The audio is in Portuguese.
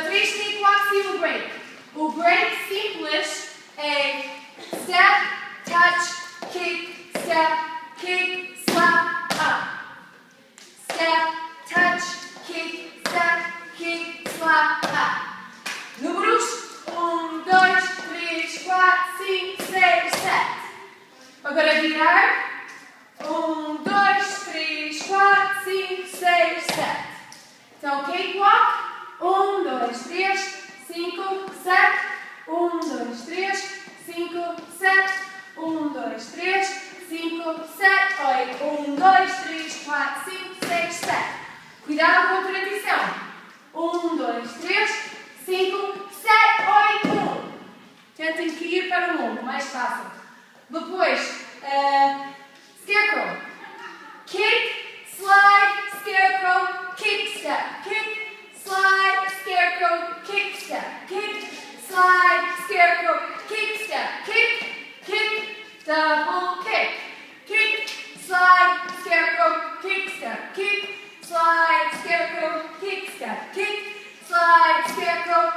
Três kickbox e o break. O break simples é step, touch, kick, slap, up. Step, touch, kick, slap, up. Números 1, 2, 3, 4, 5, 6, 7. Agora virar. 1, 2, 3, 4, 5, 6, 7. Então, cakewalk. 1, 2, 3, 5, 7. 1, 2, 3, 5, 7. 1, 2, 3, 5, 7. 8. 1, 2, 3, 4, 5, 6, 7. Cuidado com a transição. 1, 2, 3, 5, 7, 8, 1. Tentem que ir para o longo, mais fácil. Depois, scarecrow. Kick, slide, scarecrow, kick, step. Kick, slide, scarecrow, kick, step. Kick, slide, scarecrow, kick, step. Kick, double kick. Kick, slide, scarecrow, kick, step. Kick, slide, scarecrow, kick, step. Kick, slide, scarecrow,